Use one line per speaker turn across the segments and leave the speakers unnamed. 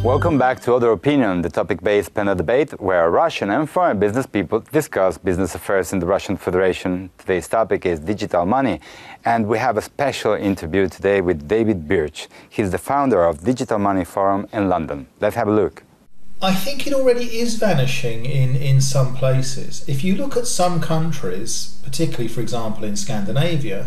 Welcome back to Other Opinion, the topic-based panel debate where Russian and foreign business people discuss business affairs in the Russian Federation. Today's topic is digital money, and we have a special interview today with David Birch. He's the founder of Digital Money Forum in London. Let's have a look.
I think it already is vanishing in some places. If you look at some countries, particularly, for example, in Scandinavia,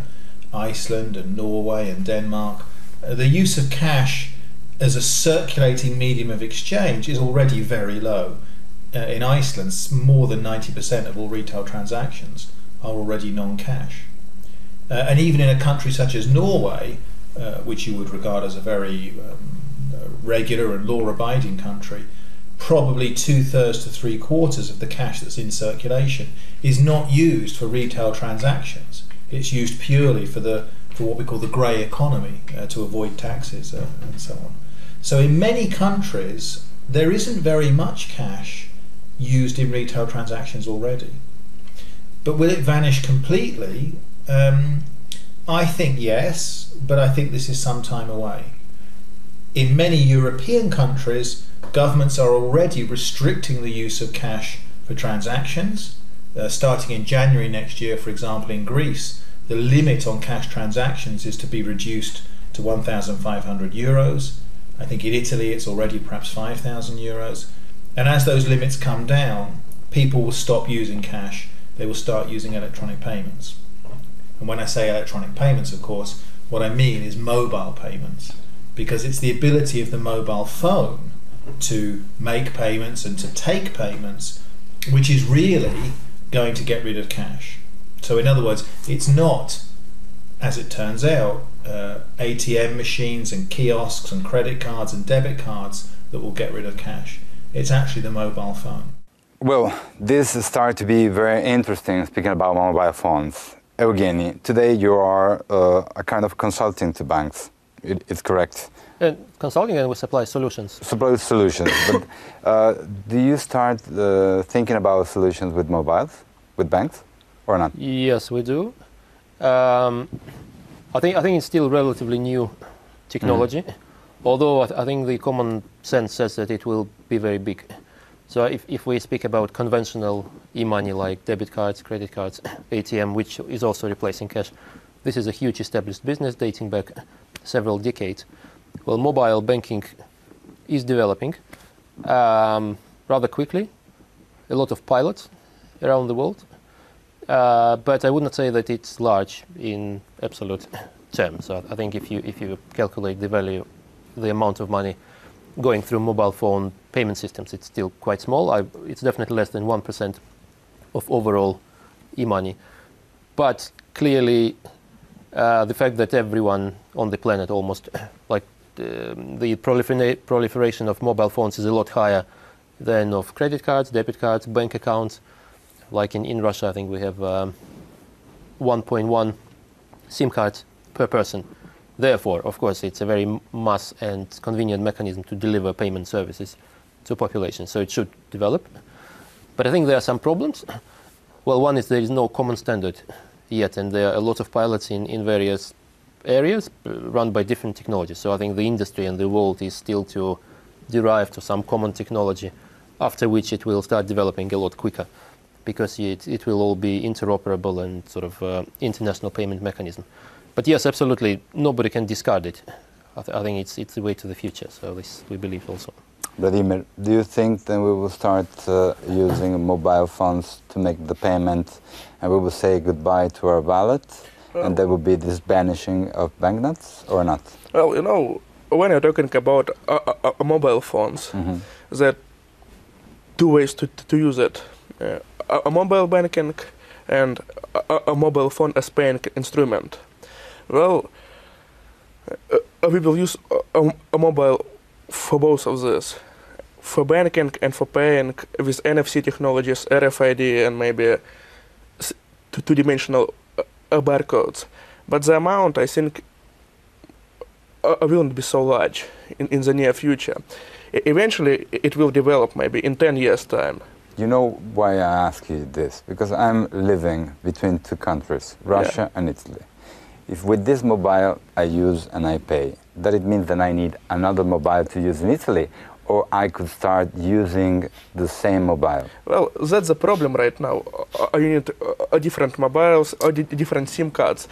Iceland and Norway and Denmark, the use of cash as a circulating medium of exchange is already very low. In Iceland, more than 90% of all retail transactions are already non-cash. And even in a country such as Norway, which you would regard as a very regular and law-abiding country, probably 2/3 to 3/4 of the cash that's in circulation is not used for retail transactions. It's used purely for what we call the grey economy, to avoid taxes and so on. So in many countries, there isn't very much cash used in retail transactions already. But will it vanish completely? I think yes, but I think this is some time away. In many European countries, governments are already restricting the use of cash for transactions. Starting in January next year, for example, in Greece, the limit on cash transactions is to be reduced to 1,500 euros. I think in Italy it's already perhaps 5,000 euros. And as those limits come down, people will stop using cash. They will start using electronic payments. And when I say electronic payments, of course, what I mean is mobile payments, because it's the ability of the mobile phone to make payments and to take payments which is really going to get rid of cash. So in other words, it's not, as it turns out, ATM machines and kiosks and credit cards and debit cards that will get rid of cash. It's actually the mobile phone.
Well, this starts to be very interesting, speaking about mobile phones. Evgeny, today you are a kind of consulting to banks. It's correct?
Consulting, and we supply solutions.
Supply solutions. But do you start thinking about solutions with mobiles, with banks, or not?
Yes, we do. I think it's still relatively new technology, although I think the common sense says that it will be very big. So if we speak about conventional e-money like debit cards, credit cards, ATM, which is also replacing cash, this is a huge established business dating back several decades. Well, mobile banking is developing rather quickly, a lot of pilots around the world. But I would not say that it's large in absolute terms. So I think if you calculate the value, the amount of money going through mobile phone payment systems, it's still quite small. It's definitely less than 1% of overall e-money. But clearly, the fact that everyone on the planet almost, like the proliferation of mobile phones is a lot higher than of credit cards, debit cards, bank accounts. Like in Russia, I think we have 1.1 SIM cards per person. Therefore, of course, it's a very mass and convenient mechanism to deliver payment services to population. So it should develop. But I think there are some problems. Well, one is there is no common standard yet, and there are a lot of pilots in various areas run by different technologies. So I think the industry and the world is still to derive to some common technology, after which it will start developing a lot quicker, because it will all be interoperable and sort of international payment mechanism. But yes, absolutely, nobody can discard it. I think it's the way to the future, so this we believe also.
Vladimir, do you think then we will start using mobile phones to make the payment, and we will say goodbye to our wallet, and there will be this banishing of banknotes, or not?
Well, you know, when you're talking about mobile phones, there are two ways to use it. A mobile banking and a mobile phone as paying instrument. Well, we will use a mobile for both of this. For banking and for paying with NFC technologies, RFID, and maybe two-dimensional barcodes. But the amount, I think, won't be so large in the near future. Eventually, it will develop maybe in 10 years' time.
You know why I ask you this? Because I'm living between two countries, Russia and Italy. If with this mobile I use and I pay, does it mean that I need another mobile to use in Italy? or I could start using the same mobile?
Well, that's the problem right now. You need different mobiles, or different SIM cards,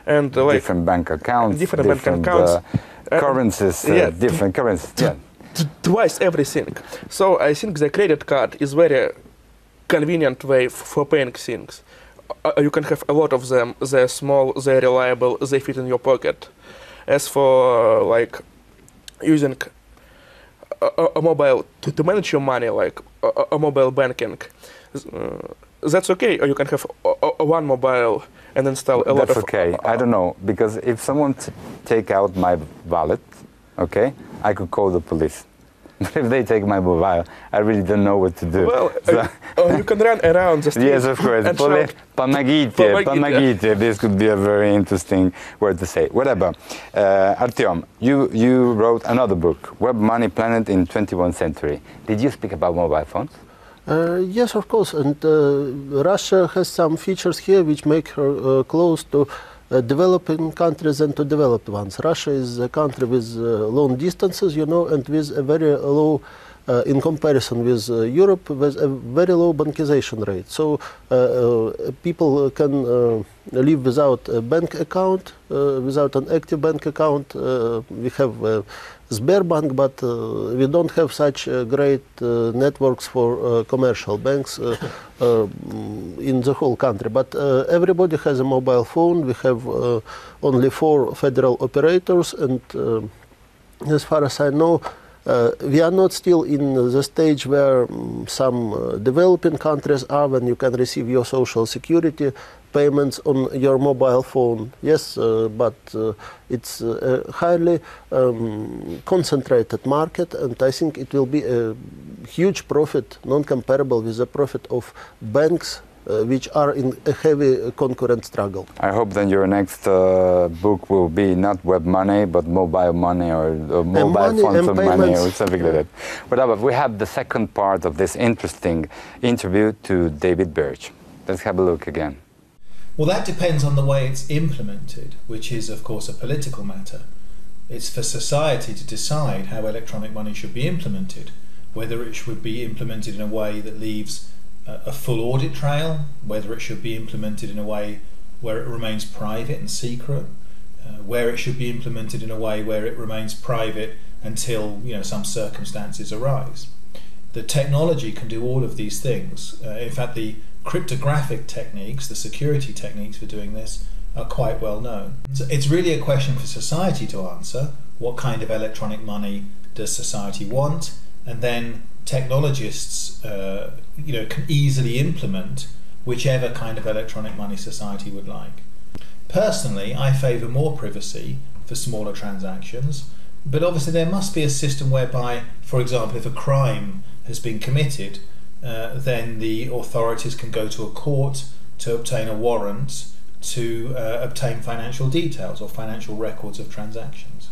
and like
different bank accounts,
different bank accounts,
currencies, different currencies. Yeah.
Twice everything. So I think the credit card is very convenient way for paying things. You can have a lot of them. They're small, they're reliable, they fit in your pocket. As for like using a mobile to manage your money, like a mobile banking, that's okay. Or you can have one mobile and install a lot of.
That's okay. I don't know, because if someone take out my wallet, okay, I could call the police. But if they take my mobile, I really don't know what to do.
Well, you can run around the street.
Yes, of course. Помогите. This could be a very interesting word to say. Whatever. Artyom, you wrote another book, Web Money Planet in 21st Century. Did you speak about mobile phones?
Yes, of course. And Russia has some features here which make her close to developing countries and to developed ones. Russia is a country with long distances, you know, and with a very low, in comparison with Europe, with a very low bankization rate. So people can live without a bank account, without an active bank account. We have Sberbank, but we don't have such great networks for commercial banks in the whole country. But everybody has a mobile phone. We have only 4 federal operators, and as far as I know, we are not still in the stage where some developing countries are, when you can receive your social security payments on your mobile phone. Yes, but it's a highly concentrated market, and I think it will be a huge profit, non-comparable with the profit of banks, which are in a heavy concurrent struggle.
I hope then your next book will be not web money, but mobile money, or mobile funds of money, or something like that. But we have the second part of this interesting interview to David Birch. Let's have a look again.
Well, that depends on the way it's implemented, which is, of course, a political matter. It's for society to decide how electronic money should be implemented, whether it should be implemented in a way that leaves a full audit trail, whether it should be implemented in a way where it remains private and secret, where it should be implemented in a way where it remains private until some circumstances arise. The technology can do all of these things. In fact, the cryptographic techniques, the security techniques for doing this, are quite well known. So it's really a question for society to answer. What kind of electronic money does society want? And then technologists can easily implement whichever kind of electronic money society would like. Personally, I favour more privacy for smaller transactions, but obviously there must be a system whereby, for example, if a crime has been committed, then the authorities can go to a court to obtain a warrant to obtain financial details or financial records of transactions.